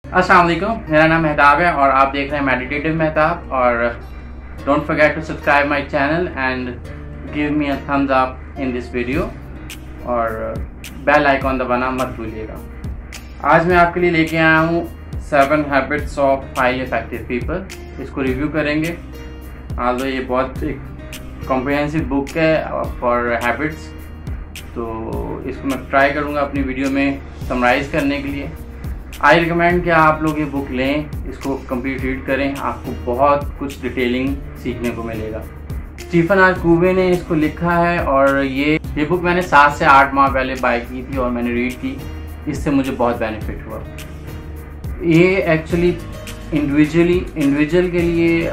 अस्सलाम वालेकुम, मेरा नाम मेहताब है और आप देख रहे हैं मेडिटेटिव मेहताब। और don't forget to subscribe my channel and give me a thumbs up in this video और बेल आइकॉन दबाना मत भूलिएगा। आज मैं आपके लिए लेके आया हूँ 7 habits of highly effective people. इसको रिव्यू करेंगे। आल्दो ये बहुत एक कॉम्प्रिहेंसिव बुक है फॉर हैबिट्स, तो इसको मैं ट्राई करूँगा अपनी वीडियो में समराइज़ करने के लिए। आई रिकमेंड कि आप लोग ये बुक लें, इसको कंप्लीट रीड करें, आपको बहुत कुछ डिटेलिंग सीखने को मिलेगा। स्टीफन आर कोवे ने इसको लिखा है और ये बुक मैंने 7 से 8 माह पहले बाय की थी और मैंने रीड की। इससे मुझे बहुत बेनिफिट हुआ। ये एक्चुअली इंडिविजुअल के लिए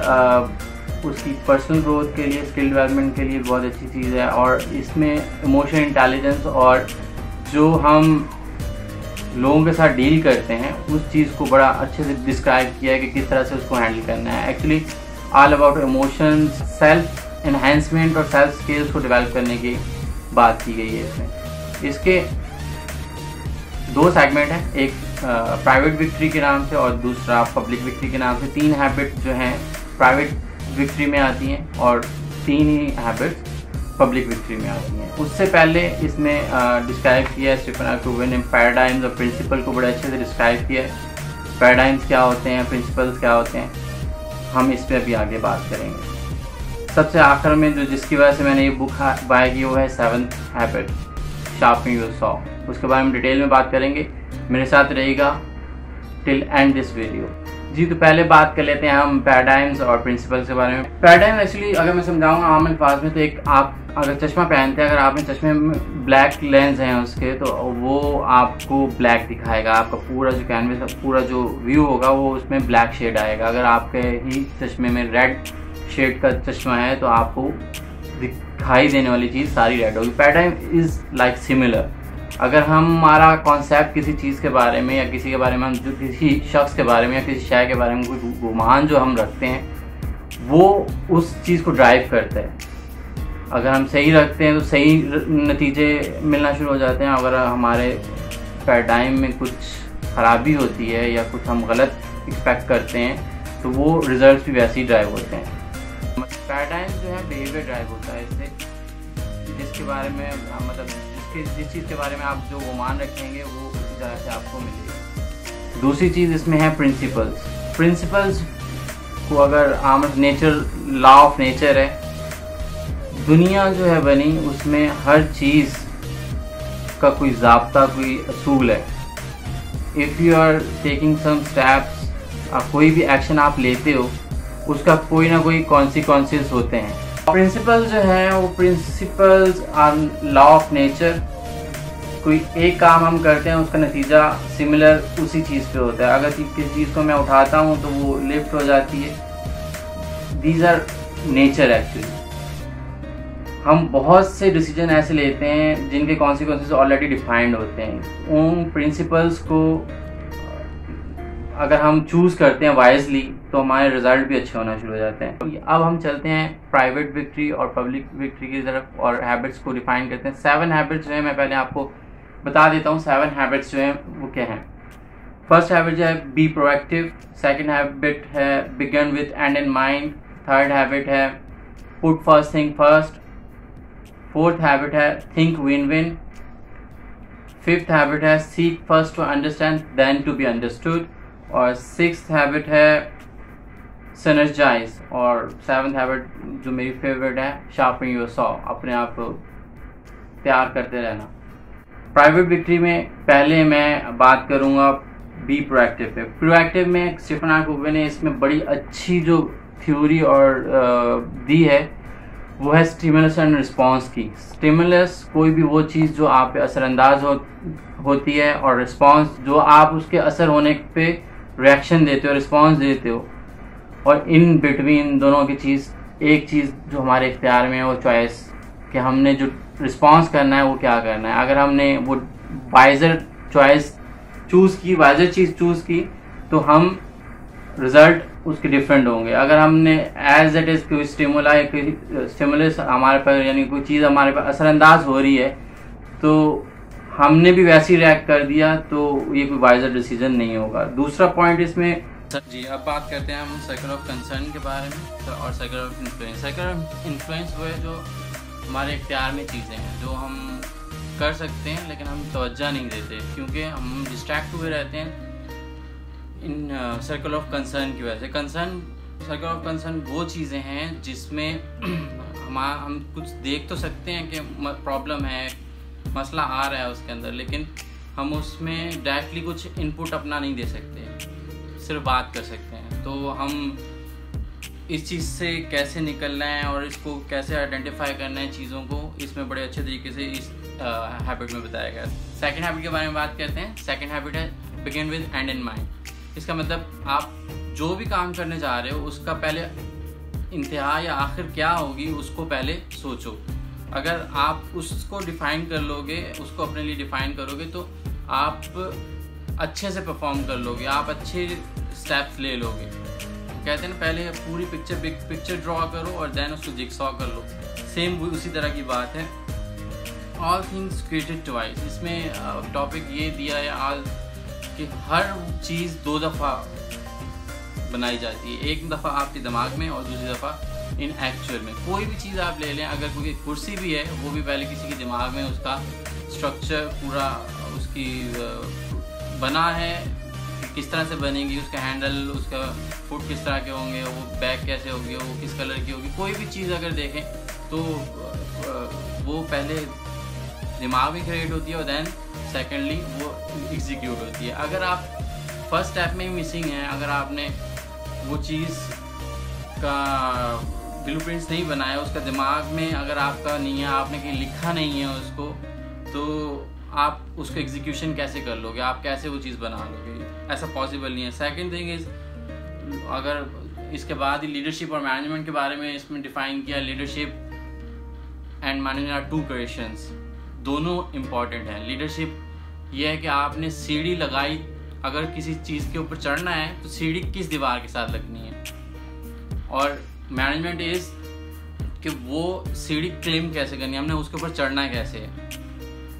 उसकी पर्सनल ग्रोथ के लिए, स्किल डेवलपमेंट के लिए बहुत अच्छी चीज़ है। और इसमें इमोशनल इंटेलिजेंस और जो हम लोगों के साथ डील करते हैं उस चीज़ को बड़ा अच्छे से डिस्क्राइब किया है कि किस तरह से उसको हैंडल करना है। Actually all about emotions, self enhancement और सेल्फ स्किल्स को डेवलप करने की बात की गई है इसमें। इसके 2 सेगमेंट हैं, एक प्राइवेट विक्ट्री के नाम से और दूसरा पब्लिक विक्ट्री के नाम से। 3 हैबिट जो हैं प्राइवेट विक्ट्री में आती हैं और 3 ही हैबिट्स पब्लिक विक्ट्री में आती हैं। उससे पहले इसमें डिस्क्राइब किया है स्टीफन आर कोवे ने पैराडाइम्स और प्रिंसिपल को बड़े अच्छे से डिस्क्राइब किया है। पैराडाइम्स क्या होते हैं, प्रिंसिपल्स क्या होते हैं, हम इस पर अभी आगे बात करेंगे। सबसे आखिर में जो जिसकी वजह से मैंने ये बुक बाय की वो है 7th habit, sharpening your saw. उसके बारे में डिटेल में बात करेंगे। मेरे साथ रहेगा टिल एंड दिस वीडियो। जी, तो पहले बात कर लेते हैं हम पैराडाइम्स और प्रिंसिपल्स के बारे में। पैराडाइम एक्चुअली अगर मैं समझाऊंगा आम अल्फाज में, तो एक आप अगर चश्मा पहनते हैं, अगर आपने चश्मे में ब्लैक लेंस हैं उसके, तो वो आपको ब्लैक दिखाएगा। आपका पूरा जो कैनवस, पूरा जो व्यू होगा वो उसमें ब्लैक शेड आएगा। अगर आपके ही चश्मे में रेड शेड का चश्मा है तो आपको दिखाई देने वाली चीज़ सारी रेड होगी। Paradigm is like similar. अगर हमारा कॉन्सेप्ट किसी चीज़ के बारे में या किसी के बारे में, हम जो किसी शख्स के बारे में या किसी शय के बारे में कोई गुमान जो हम रखते हैं वो उस चीज़ को ड्राइव करता है। अगर हम सही रखते हैं तो सही नतीजे मिलना शुरू हो जाते हैं। अगर हमारे पैराडाइम में कुछ खराबी होती है या कुछ हम गलत एक्सपेक्ट करते हैं तो वो रिजल्ट्स भी वैसे ही ड्राइव होते हैं। पैराडाइम जो है बिहेवियर ड्राइव होता है इससे, जिसके बारे में मतलब जिस चीज़ के बारे में आप जो गुमान रखेंगे वो उसी तरह से आपको मिलेगी। दूसरी चीज़ इसमें है प्रिंसिपल्स। प्रिंसिपल्स को अगर आम नेचर, लॉ ऑफ नेचर है, दुनिया जो है बनी उसमें हर चीज़ का कोई ज़ाब्ता, कोई असूल है। If you are taking some steps, कोई भी एक्शन आप लेते हो उसका कोई ना कोई कॉन्सिक्वेंसेस होते हैं। प्रिंसिपल जो है वो principles are law of nature. कोई एक काम हम करते हैं उसका नतीजा सिमिलर उसी चीज़ पे होता है। अगर किसी चीज़ को मैं उठाता हूँ तो वो लिफ्ट हो जाती है। These are nature actually. हम बहुत से डिसीजन ऐसे लेते हैं जिनके कॉन्सिक्वेंसेस ऑलरेडी डिफाइंड होते हैं। उन प्रिंसिपल्स को अगर हम चूज़ करते हैं वाइजली तो हमारे रिजल्ट भी अच्छे होना शुरू हो जाते हैं। अब हम चलते हैं प्राइवेट विक्ट्री और पब्लिक विक्ट्री की तरफ और हैबिट्स को डिफाइन करते हैं। 7 हैबिट्स जो है मैं पहले आपको बता देता हूँ। 7 हैबिट्स जो हैं वो क्या हैं। फर्स्ट हैबिट जो है बी प्रोएक्टिव। सेकंड हैबिट है begin with end in mind. Third habit है put first thing first. Fourth habit है think win win. Fifth habit है seek first to understand then to be understood. और 6th habit है synergise. और 7th habit जो मेरी favourite है sharpening your saw, अपने आप को तैयार करते रहना। प्राइवेट विक्ट्री में पहले मैं बात करूंगा बी प्रोएक्टिव पे। प्रोएक्टिव में स्टीफन आर कोवे ने इसमें बड़ी अच्छी जो थ्योरी और दी है वो है स्टिमुलस एंड रिस्पॉन्स की। स्टिमुलस कोई भी वो चीज़ जो आप पे असरअंदाज होती है और रिस्पॉन्स जो आप उसके असर होने पे रिएक्शन देते हो, रिस्पॉन्स देते हो। और इन बिटवीन दोनों की चीज़, एक चीज़ जो हमारे इख्तियार में है वो चॉइस, कि हमने जो रिस्पॉन्स करना है वो क्या करना है। अगर हमने वो वाइजर चॉइस चूज़ की, वाइजर चीज़ चूज़ की, तो हम रिजल्ट उसके डिफरेंट होंगे। अगर हमने एज इट इज़ कोई स्टिमुलस हमारे पर, यानी कोई चीज़ हमारे पर असरअंदाज हो रही है, तो हमने भी वैसे ही रिएक्ट कर दिया तो ये कोई वाइजर डिसीजन नहीं होगा। दूसरा पॉइंट इसमें जी, अब बात करते हैं हम सर्कल ऑफ कंसर्न के बारे में और circle of influence. Circle of influence वो है जो हमारे इख्तियार में चीज़ें हैं जो हम कर सकते हैं लेकिन हम तवज्जो नहीं देते क्योंकि हम डिस्ट्रैक्ट हुए रहते हैं इन सर्कल ऑफ कंसर्न की वजह से। सर्कल ऑफ कंसर्न वो चीज़ें हैं जिसमें हम कुछ देख तो सकते हैं कि प्रॉब्लम है, मसला आ रहा है उसके अंदर, लेकिन हम उसमें डायरेक्टली कुछ इनपुट अपना नहीं दे सकते, सिर्फ बात कर सकते हैं। तो हम इस चीज़ से कैसे निकलना है और इसको कैसे आइडेंटिफाई करना है चीज़ों को, इसमें बड़े अच्छे तरीके से इस हैबिट में बताया गया। सेकंड हैबिट के बारे में बात करते हैं। सेकंड हैबिट है begin with end in mind. इसका मतलब आप जो भी काम करने जा रहे हो उसका पहले इंतहा या आखिर क्या होगी उसको पहले सोचो। अगर आप उसको डिफ़ाइन कर लोगे, उसको अपने लिए डिफ़ाइन करोगे तो आप अच्छे से परफॉर्म कर लोगे, आप अच्छे स्टेप्स ले लोगे। कहते हैं ना पहले पूरी पिक्चर ड्रॉ करो और देन उसको जिगसॉ कर लो। सेम उसी तरह की बात है। ऑल थिंग्स क्रिएटेड ट्वाइस, इसमें टॉपिक ये दिया है आज कि हर चीज़ 2 दफ़ा बनाई जाती है, एक दफ़ा आपके दिमाग में और दूसरी दफ़ा इन एक्चुअल में। कोई भी चीज़ आप ले लें, अगर कोई कुर्सी भी है वो भी पहले किसी के दिमाग में उसका स्ट्रक्चर पूरा उसकी बना है, किस तरह से बनेगी, उसका हैंडल, उसका फुट किस तरह के होंगे, वो बैक कैसे होगी, वो किस कलर की होगी। कोई भी चीज़ अगर देखें तो वो पहले दिमाग में क्रिएट होती है और देन सेकेंडली वो एग्जीक्यूट होती है। अगर आप फर्स्ट स्टेप में ही मिसिंग है, अगर आपने वो चीज़ का ब्लूप्रिंट्स नहीं बनाया, उसका दिमाग में अगर आपका नहीं है, आपने कहीं लिखा नहीं है उसको, तो आप उसको एग्जीक्यूशन कैसे कर लोगे, आप कैसे वो चीज़ बना लोगे, ऐसा पॉसिबल नहीं है। सेकंड थिंग इज़, अगर इसके बाद ही लीडरशिप और मैनेजमेंट के बारे में इसमें डिफ़ाइन किया, leadership and management are 2 questions, दोनों इम्पॉर्टेंट हैं। लीडरशिप ये है कि आपने सीढ़ी लगाई, अगर किसी चीज़ के ऊपर चढ़ना है तो सीढ़ी किस दीवार के साथ लगनी है, और मैनेजमेंट इज़ कि वो सीढ़ी क्लेम कैसे करनी है, हमने उसके ऊपर चढ़ना कैसे है।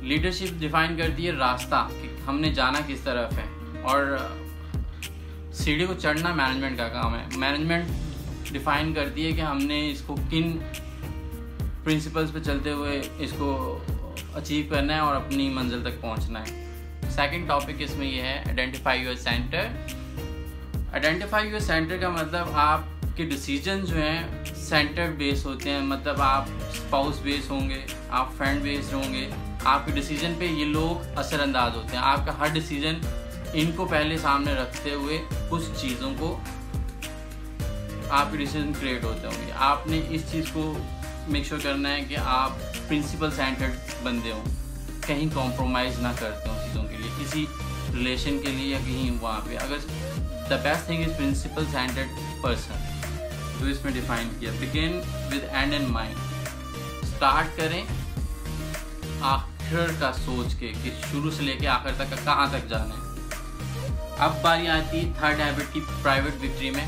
लीडरशिप डिफाइन करती है रास्ता कि हमने जाना किस तरफ है, और सीढ़ी को चढ़ना मैनेजमेंट का काम है। मैनेजमेंट डिफाइन करती है कि हमने इसको किन प्रिंसिपल्स पे चलते हुए इसको अचीव करना है और अपनी मंजिल तक पहुंचना है। सेकंड टॉपिक इसमें यह है identify your centre. Identify your centre का मतलब आपके डिसीजन जो हैं सेंटर्ड बेस होते हैं, मतलब आप स्पाउस बेस होंगे, आप फ्रेंड बेस्ड होंगे, आपके डिसीजन पे ये लोग असरअंदाज होते हैं। आपका हर डिसीजन इनको पहले सामने रखते हुए कुछ चीज़ों को आपके डिसीजन क्रिएट होते होंगे। आपने इस चीज़ को मेक श्योर करना है कि आप प्रिंसिपल सेंटर्ड बंदे हों, कहीं कॉम्प्रोमाइज़ ना करते हो चीज़ों के लिए, किसी रिलेशन के लिए या कहीं वहाँ पे। अगर the best thing is principle centred person, जो इसमें डिफाइन किया। Begin with end in mind, start करें आखिर का सोच के कि शुरू से लेके आखिर तक कहाँ तक जाना है। अब बारी आती है थर्ड हैबिट की, प्राइवेट विक्ट्री में।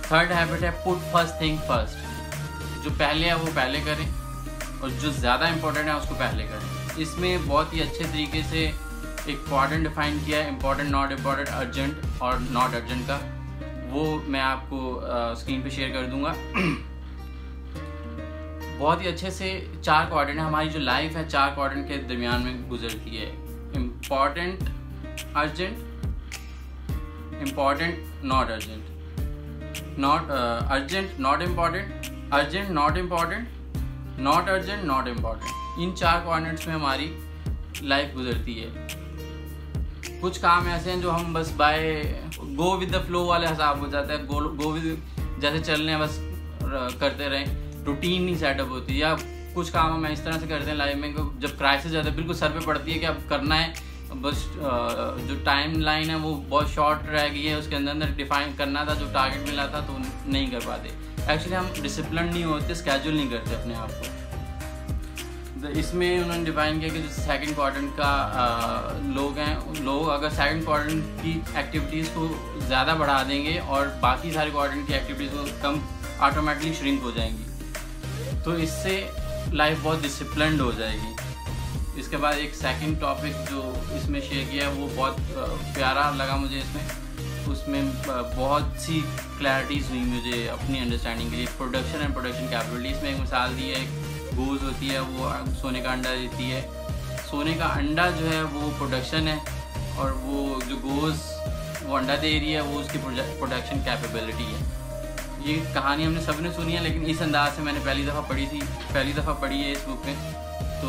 थर्ड हैबिट है पुट फर्स्ट थिंग फर्स्ट, जो पहले है वो पहले करें और जो ज़्यादा इम्पोर्टेंट है उसको पहले करें। इसमें बहुत ही अच्छे तरीके से एक क्वाड्रेंट डिफाइन किया है, इम्पोर्टेंट, नॉट इम्पोर्टेंट, अर्जेंट और नॉट अर्जेंट का। वो मैं आपको स्क्रीन पे शेयर कर दूंगा। बहुत ही अच्छे से 4 क्वाड्रेंट है, हमारी जो लाइफ है 4 क्वाड्रेंट के दरमियान में गुजरती है। Important, urgent, important, not urgent, not urgent, not important, urgent, not important, not urgent, not important. In 4 quadrants में हमारी लाइफ गुजरती है। कुछ काम ऐसे हैं जो हम बस by go with the flow वाले हिसाब हो जाता है, गो विद जैसे चल रहे हैं बस करते रहें, रूटीन नहीं सेटअप होती। या कुछ काम हम इस तरह से करते हैं लाइफ में, जब क्राइसिस ज़्यादा बिल्कुल सर पे पड़ती है कि अब करना है, बस जो टाइम लाइन है वो बहुत शॉर्ट रह गई है, उसके अंदर डिफाइन करना था, जो टारगेट मिला था तो नहीं कर पाते। एक्चुअली हम डिसिप्लिन नहीं होते, स्केड्यूल नहीं करते अपने आप को। इसमें उन्होंने डिफाइन किया कि जो सेकंड क्वाड्रेंट का लोग हैं, लोग अगर सेकंड क्वाड्रेंट की एक्टिविटीज़ को ज़्यादा बढ़ा देंगे और बाकी सारे क्वाड्रेंट की एक्टिविटीज़ को कम, ऑटोमेटिकली श्रिंक हो जाएंगी। तो इससे लाइफ बहुत डिसिप्लिन्ड हो जाएगी। इसके बाद एक सेकंड टॉपिक जो इसमें शेयर किया है वो बहुत प्यारा लगा मुझे। उसमें बहुत सी क्लैरिटीज़ हुई मुझे अपनी अंडरस्टैंडिंग के लिए। प्रोडक्शन एंड प्रोडक्शन कैपेबिलिटी, इसमें एक मिसाल दी है, एक गोज़ होती है वो सोने का अंडा देती है। सोने का अंडा जो है वो प्रोडक्शन है, और वो जो गोज़ वो अंडा दे रही है वो उसकी प्रोडक्शन कैपेबिलिटी है। ये कहानी हमने सब ने सुनी है, लेकिन इस अंदाज से मैंने पहली दफ़ा पढ़ी है इस बुक में। तो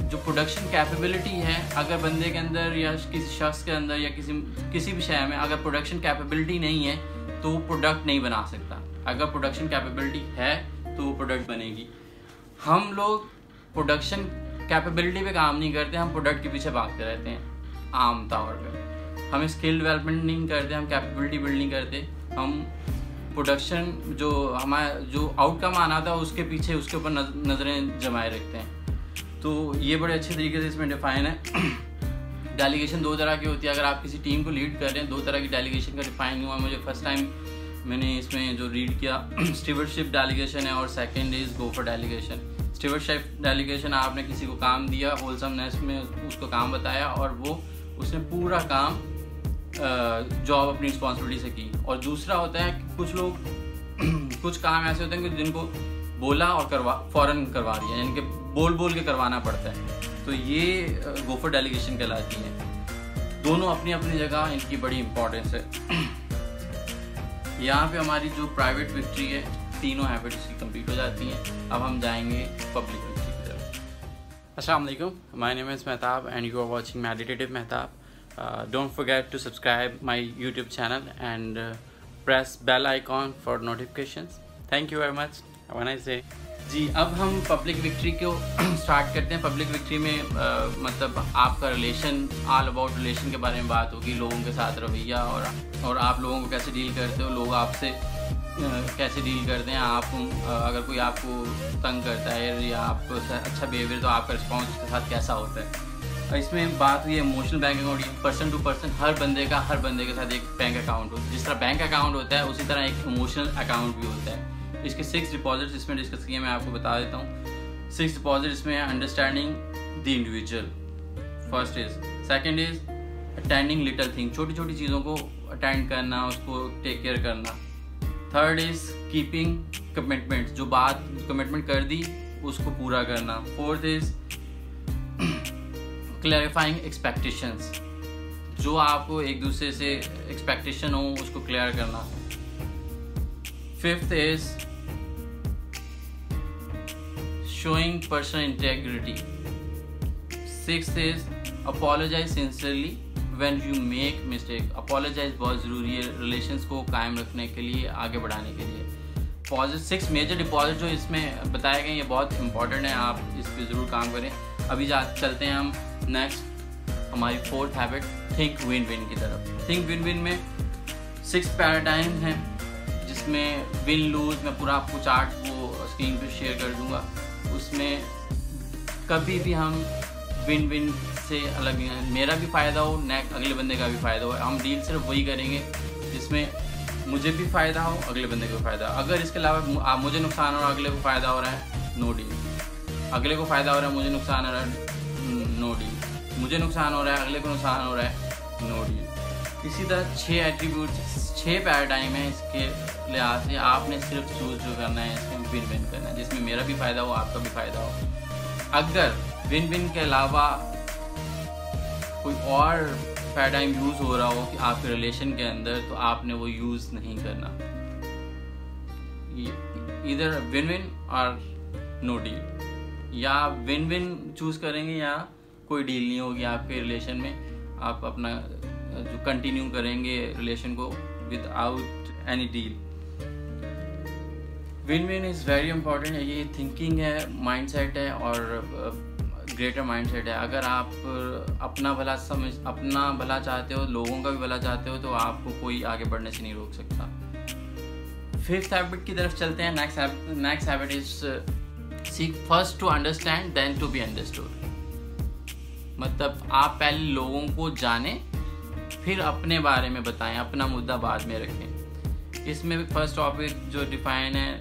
जो प्रोडक्शन कैपेबिलिटी है, अगर बंदे के अंदर या किसी शख्स के अंदर या किसी भी शय में अगर प्रोडक्शन कैपेबिलिटी नहीं है तो वो प्रोडक्ट नहीं बना सकता। अगर प्रोडक्शन कैपेबिलिटी है तो वो प्रोडक्ट बनेगी। हम लोग प्रोडक्शन कैपेबिलिटी पे काम नहीं करते, हम प्रोडक्ट के पीछे भागते रहते हैं आम तौर पे। हम स्किल डेवलपमेंट नहीं करते, हम कैपेबिलिटी बिल्ड नहीं करते। हम प्रोडक्शन जो हमारा जो आउटकम आना था उसके पीछे उसके ऊपर नज़रें जमाए रखते हैं। तो ये बड़े अच्छे तरीके से इसमें डिफाइन है। डेलीगेशन दो तरह की होती है। अगर आप किसी टीम को लीड कर रहे हैं, दो तरह की डेलीगेशन का डिफाइन हुआ मुझे फर्स्ट टाइम मैंने इसमें जो रीड किया। स्टीवर्डशिप डेलीगेशन है और second is go for delegation. Stewardship delegation, आपने किसी को काम दिया, होलसमनेस में उसको काम बताया और उसने पूरा काम जॉब अपनी रिस्पॉन्सिबिलिटी से की। और दूसरा होता है कि कुछ लोग कुछ काम ऐसे होते हैं कि जिनको बोला और फ़ौरन करवा दिया, यानी कि बोल के करवाना पड़ता है। तो ये गो फॉर डेलीगेशन कहलाती है। दोनों अपनी अपनी जगह इनकी बड़ी इंपॉर्टेंस है। यहाँ पे हमारी जो प्राइवेट विक्ट्री है, तीनों हैबिट्स की कंप्लीट हो जाती हैं। अब हम जाएंगे पब्लिक विक्ट्री की तरफ। अस्सलाम वालेकुम, my name is Mehtab and you are watching meditative Mehtab. Don't forget to subscribe my YouTube channel and press bell icon for notifications. Thank you very much. Have a nice day. जी, अब हम public victory को start करते हैं। Public victory में मतलब आपका relation, all about relation के बारे में बात होगी, लोगों के साथ रवैया और आप लोगों को कैसे डील करते हो, लोग आपसे कैसे डील करते हैं। आप अगर कोई आपको तंग करता है या आपको अच्छा बिहेवियर, तो आपका रिस्पॉन्स उसके साथ कैसा होता है। इसमें बात हुई है emotional bank account. Person to person हर बंदे के साथ एक बैंक अकाउंट होता है। जिस तरह बैंक अकाउंट होता है उसी तरह एक इमोशनल अकाउंट भी होता है। इसके 6 डिपॉजिट्स इसमें डिस्कस किए, मैं आपको बता देता हूँ। 6 डिपॉजिट इसमें है। Understanding the individual first is, second is attending little thing, छोटी छोटी चीज़ों को अटेंड करना, उसको टेक केयर करना। थर्ड इज कीपिंग कमिटमेंट, जो बात कमिटमेंट कर दी उसको पूरा करना। फोर्थ इज क्लैरिफाइंग एक्सपेक्टेशंस, जो आपको एक दूसरे से एक्सपेक्टेशन हो उसको क्लियर करना। Fifth is showing personal integrity. Sixth is apologise sincerely when you make mistake. Apologise बहुत ज़रूरी है रिलेशंस को कायम रखने के लिए, आगे बढ़ाने के लिए। 6 मेजर डिपॉजिट जो इसमें बताए गए ये बहुत इंपॉर्टेंट है, आप इस पर ज़रूर काम करें। अभी चलते हैं हम नेक्स्ट हमारी 4th habit, think win win की तरफ। थिंक विन विन में 6 पैराडाइम हैं, जिसमें विन लूज मैं पूरा आपको चार्ट वो स्क्रीन पे शेयर कर दूंगा। उसमें कभी भी हम विन विन से अलग नहीं है, मेरा भी फ़ायदा हो, अगले बंदे का भी फ़ायदा हो। हम डील सिर्फ वही करेंगे जिसमें मुझे भी फ़ायदा हो, अगले बंदे को फ़ायदा। अगर इसके अलावा मुझे नुकसान हो रहा है, अगले को फ़ायदा हो रहा है, नो डील। अगले को फ़ायदा हो रहा है, मुझे नुकसान हो रहा है, नो डील। मुझे नुकसान हो रहा है, अगले को नुकसान हो रहा है, नो डील। इसी तरह 6 एट्रीब्यूट्स, 6 पैराडाइम है। इसके लिहाज से आपने सिर्फ चूज जो करना है इसमें विन विन करना है, जिसमें मेरा भी फ़ायदा हो, आपका भी फ़ायदा हो। अगर विन विन के अलावा कोई और पैराडाइम यूज़ हो रहा हो कि आपके रिलेशन के अंदर, तो आपने वो यूज़ नहीं करना। इधर विन विन और नो डील, या विन विन चूज़ करेंगे या कोई डील नहीं होगी आपके रिलेशन में। आप अपना जो कंटिन्यू करेंगे रिलेशन को without any deal. Win win is very important है। ये थिंकिंग है, माइंडसेट है और ग्रेटर माइंडसेट है। अगर आप अपना भला चाहते हो, लोगों का भी भला चाहते हो, तो आपको कोई आगे बढ़ने से नहीं रोक सकता। 5th हैबिट की तरफ चलते हैं। Next habit is seek first to understand then to be understood. मतलब आप पहले लोगों को जानें, फिर अपने बारे में बताएं, अपना मुद्दा बाद में रखें। इसमें फर्स्ट टॉपिक जो डिफाइन है,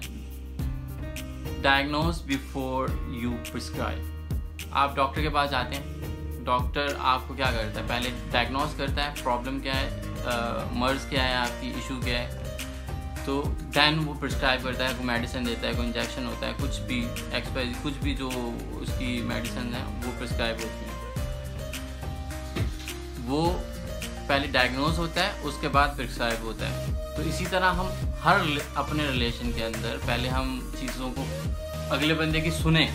डायग्नोज बिफोर यू प्रिस्क्राइब। आप डॉक्टर के पास जाते हैं, डॉक्टर आपको क्या करता है, पहले डायग्नोस करता है प्रॉब्लम क्या है, मर्ज़ क्या है, आपकी इशू क्या है, तो दैन वो प्रिस्क्राइब करता है, कोई मेडिसिन देता है, कोई इंजेक्शन होता है, कुछ भी एक्सपायरी, कुछ भी जो उसकी मेडिसिन है वो प्रिस्क्राइब होती है। वो पहले डायग्नोज होता है, उसके बाद प्रिस्क्राइब होता है। तो इसी तरह हम हर अपने रिलेशन के अंदर पहले हम चीज़ों को अगले बंदे की सुने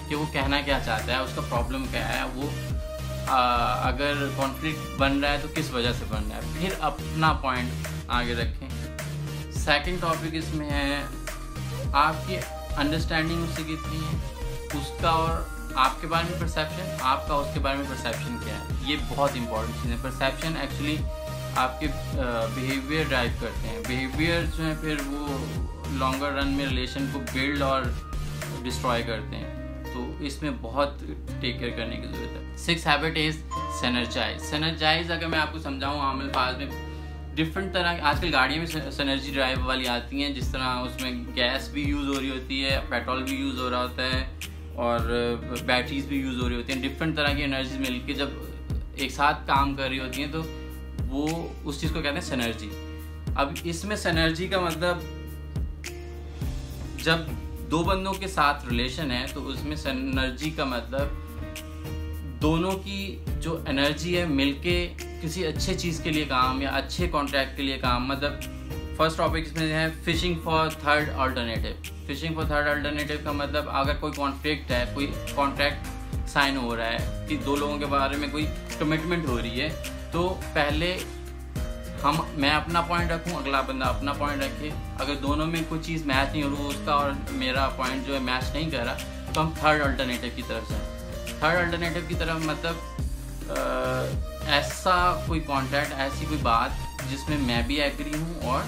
कि वो कहना क्या चाहता है, उसका प्रॉब्लम क्या है, वो अगर कॉन्फ्लिक्ट बन रहा है तो किस वजह से बन रहा है, फिर अपना पॉइंट आगे रखें। सेकंड टॉपिक इसमें है आपकी अंडरस्टैंडिंग उससे कितनी है, उसका और आपके बारे में परसेप्शन, आपका उसके बारे में परसेप्शन क्या है। ये बहुत इंपॉर्टेंट चीज़ है। परसेप्शन एक्चुअली आपके बिहेवियर ड्राइव करते हैं। बिहेवियर जो है फिर वो लॉन्गर रन में रिलेशन को बिल्ड और डिस्ट्रॉय करते हैं। तो इसमें बहुत टेक केयर करने की ज़रूरत है। 6th habit is synergise. Synergise अगर मैं आपको समझाऊँ आम अल्फाज में, डिफरेंट तरह आजकल गाड़ियाँ भी सिनर्जी ड्राइव वाली आती हैं, जिस तरह उसमें गैस भी यूज़ हो रही होती है, पेट्रोल भी यूज़ हो रहा होता है और बैटरीज भी यूज़ हो रही होती हैं। डिफरेंट तरह की एनर्जी मिलके जब एक साथ काम कर रही होती हैं तो वो उस चीज़ को कहते हैं सिनर्जी। अब इसमें सिनर्जी का मतलब, जब दो बंदों के साथ रिलेशन है तो उसमें सिनर्जी का मतलब दोनों की जो एनर्जी है मिलके किसी अच्छे चीज़ के लिए काम या अच्छे कॉन्ट्रैक्ट के लिए काम। मतलब फर्स्ट टॉपिक इसमें है fishing for third alternative. Fishing for third alternative का मतलब अगर कोई कॉन्फ्लिक्ट है, कोई कॉन्ट्रैक्ट साइन हो रहा है कि दो लोगों के बारे में कोई कमिटमेंट हो रही है, तो पहले मैं अपना पॉइंट रखूं, अगला बंदा अपना पॉइंट रखे। अगर दोनों में कोई चीज़ मैच नहीं हो रही, उसका और मेरा पॉइंट जो है मैच नहीं कर रहा, तो हम थर्ड अल्टरनेटिव की तरफ जाएं। थर्ड अल्टरनेटिव की तरफ मतलब ऐसा कोई कॉन्ट्रैक्ट, ऐसी कोई बात जिसमें मैं भी एग्री हूँ और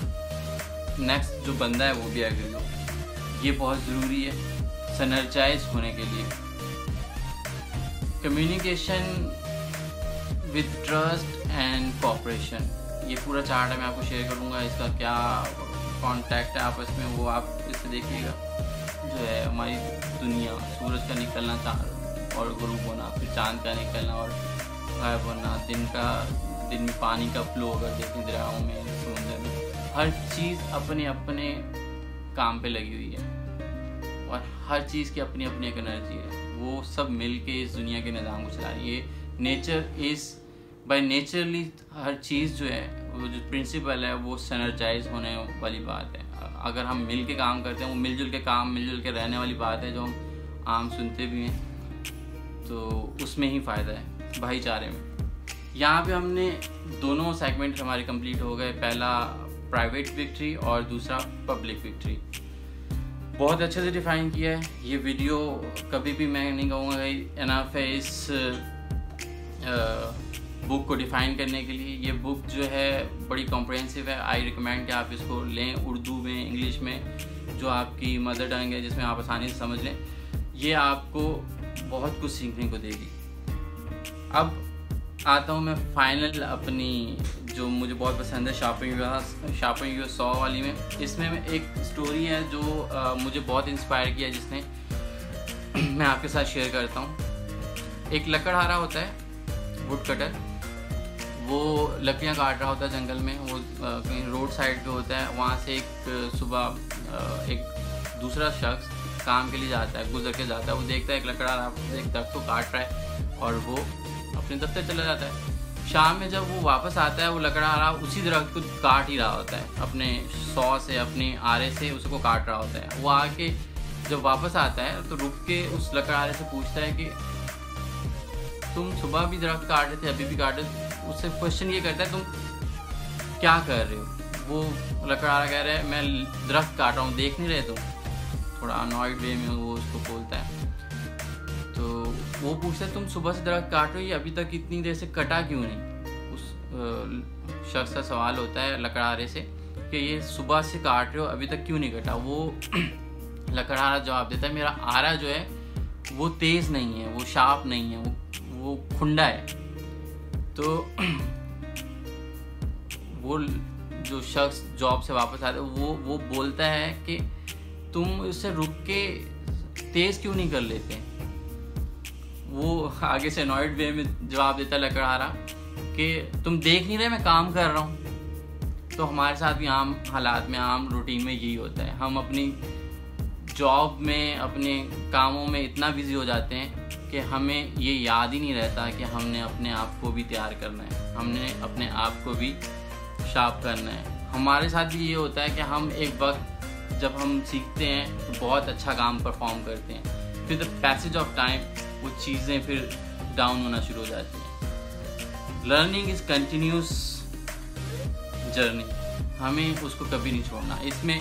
नेक्स्ट जो बंदा है वो भी एग्री हो। ये बहुत ज़रूरी है सिनर्जाइज होने के लिए। Communication with trust and cooperation, ये पूरा चार्ट है, मैं आपको शेयर करूँगा। इसका क्या कॉन्टैक्ट है आपस में वो आप इससे देखिएगा। जो है हमारी दुनिया, सूरज का निकलना और गुरूब होना, फिर चांद का निकलना और गायब होना, दिन में पानी का फ्लो अगर देखें दरियाओं में, समुद्र में, हर चीज़ अपने अपने काम पे लगी हुई है और हर चीज़ की अपनी अपनी एक एनर्जी है। वो सब मिल के इस दुनिया के निज़ाम को चला रही है। ये नेचर इज़ बाय नेचरली, हर चीज़ जो है वो जो प्रिंसिपल है वो सिनर्जाइज होने वाली बात है। अगर हम मिल के काम करते हैं, वो मिलजुल के काम, मिलजुल के रहने वाली बात है जो हम आम सुनते भी हैं, तो उसमें ही फ़ायदा है, भाईचारे में। यहाँ पे हमने दोनों सेगमेंट हमारे कंप्लीट हो गए, पहला प्राइवेट विक्ट्री और दूसरा पब्लिक विक्ट्री। बहुत अच्छे से डिफ़ाइन किया है। ये वीडियो कभी भी मैं नहीं कहूँगा इनफ है इस बुक को डिफ़ाइन करने के लिए। ये बुक जो है बड़ी कॉम्प्रिहेंसिव है। आई रिकमेंड कि आप इसको लें, उर्दू में, इंग्लिश में, जो आपकी मदर टंग है, जिसमें आप आसानी से समझ लें। ये आपको बहुत कुछ सीखने को देगी। अब आता हूँ मैं फाइनल अपनी, जो मुझे बहुत पसंद है, शार्पनिंग योर सॉ वाली में। इसमें एक स्टोरी है जो मुझे बहुत इंस्पायर किया, जिसने मैं आपके साथ शेयर करता हूँ। एक लकड़हारा होता है, वुड कटर, वो लकड़ियाँ काट रहा होता है जंगल में। वो कहीं रोड साइड पे होता है। वहाँ से एक सुबह एक दूसरा शख्स काम के लिए जाता है, गुजर के जाता है। वो देखता है एक लकड़हारा एक दरख्त को काट रहा है और वो अपने दफ्तर चला जाता है। शाम में जब वो वापस आता है, वो लकड़हारा उसी दरख्त को काट ही रहा होता है, अपने सौ से, अपने आरे से उसको काट रहा होता है। वो आके जब वापस आता है तो रुक के उस लकड़हारे से पूछता है कि तुम सुबह भी दरख्त काट रहे थे, अभी भी काट रहे। उससे क्वेश्चन ये करता है तुम क्या कर रहे हो। वो लकड़हारा कह रहा है मैं दरख्त काट रहा हूँ, देख नहीं रहे तुम। थोड़ा अनॉयड वे में वो उसको बोलता है। तो वो पूछता है तुम सुबह से दरख्त काट रहे हो, ये अभी तक इतनी देर से कटा क्यों नहीं। उस शख्स का सवाल होता है लकड़हारे से कि ये सुबह से काट रहे हो, अभी तक क्यों नहीं कटा। वो लकड़हारा जवाब देता है मेरा आरा जो है वो तेज़ नहीं है, वो शार्प नहीं है, वो खुंडा है। तो वो जो शख्स जॉब से वापस आता है वो बोलता है कि तुम उससे रुक के तेज़ क्यों नहीं कर लेते। वो आगे से अनॉयड वे में जवाब देता लकड़हारा कि तुम देख नहीं रहे मैं काम कर रहा हूँ। तो हमारे साथ भी आम हालात में, आम रूटीन में यही होता है। हम अपनी जॉब में, अपने कामों में इतना बिजी हो जाते हैं कि हमें ये याद ही नहीं रहता कि हमने अपने आप को भी तैयार करना है, हमने अपने आप को भी शार्प करना है। हमारे साथ भी ये होता है कि हम एक वक्त जब हम सीखते हैं तो बहुत अच्छा काम परफॉर्म करते हैं, फिर द पैसेज ऑफ टाइम वो चीज़ें फिर डाउन होना शुरू हो जाती हैं। लर्निंग इज़ कंटिन्यूस जर्नी, हमें उसको कभी नहीं छोड़ना। इसमें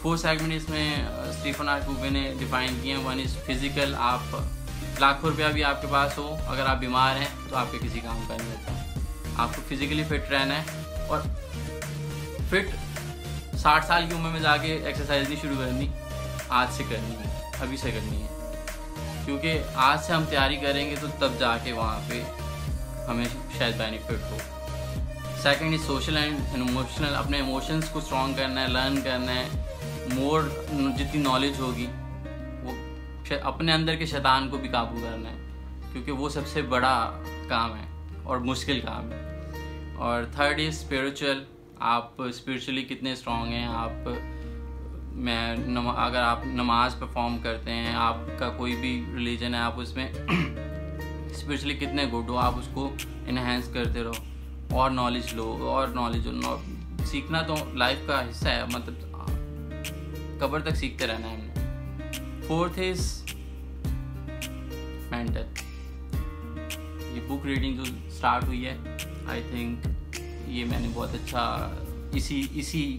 4 सेगमेंट इसमें स्टीफन आर कोवे ने डिफाइन किए हैं। 1 इज़ फिजिकल, आप लाखों रुपया भी आपके पास हो, अगर आप बीमार हैं तो आपके किसी काम का नहीं होता। आपको फिजिकली फिट रहना है, और फिट 60 साल की उम्र में जाके एक्सरसाइज नहीं शुरू करनी, आज से करनी है, अभी से करनी है। क्योंकि आज से हम तैयारी करेंगे तो तब जाके वहाँ पे हमें शायद बेनिफिट हो। Second is social and emotional, अपने इमोशंस को स्ट्रॉन्ग करना है, लर्न करना है। मोर जितनी नॉलेज होगी वो अपने अंदर के शैतान को भी काबू करना है, क्योंकि वो सबसे बड़ा काम है और मुश्किल काम है। और थर्ड इज स्पिरिचुअल, आप स्पिरिचुअली कितने स्ट्रॉन्ग हैं। अगर आप नमाज परफॉर्म करते हैं, आपका कोई भी रिलीजन है, आप उसमें स्पिरिचुअली कितने गुड हो, आप उसको इन्हेंस करते रहो और नॉलेज लो और नॉलेज लो। सीखना तो लाइफ का हिस्सा है, मतलब कब्र तक सीखते रहना है हमने। फोर्थ इज मेंटल, ये बुक रीडिंग जो स्टार्ट हुई है, आई थिंक ये मैंने बहुत अच्छा इसी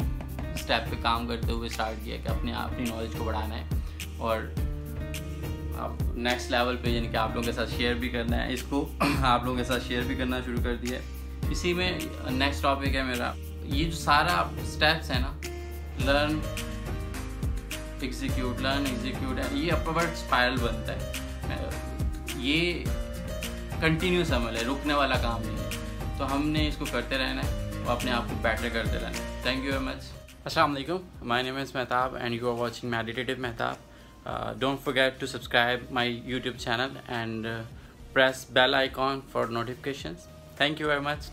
स्टेप पे काम करते हुए स्टार्ट किया कि अपनी नॉलेज को बढ़ाना है और अब नेक्स्ट लेवल पे, यानी कि आप लोगों के साथ शेयर भी करना है इसको। आप लोगों के साथ शेयर भी करना शुरू कर दिया है। इसी में नेक्स्ट टॉपिक है मेरा, ये जो सारा स्टेप्स है ना, लर्न एग्जीक्यूट, ये अपवर्ड स्पाइरल बनता है। ये कंटिन्यूस अमल है, रुकने वाला काम नहीं है। तो हमने इसको करते रहना है और अपने आप को बेटर करते रहना है। Thank you very much. अस्सलाम वालेकुम, my name is Mehtab and you are watching meditative Mehtab. Don't forget to subscribe my YouTube channel and press bell icon for notifications. Thank you very much.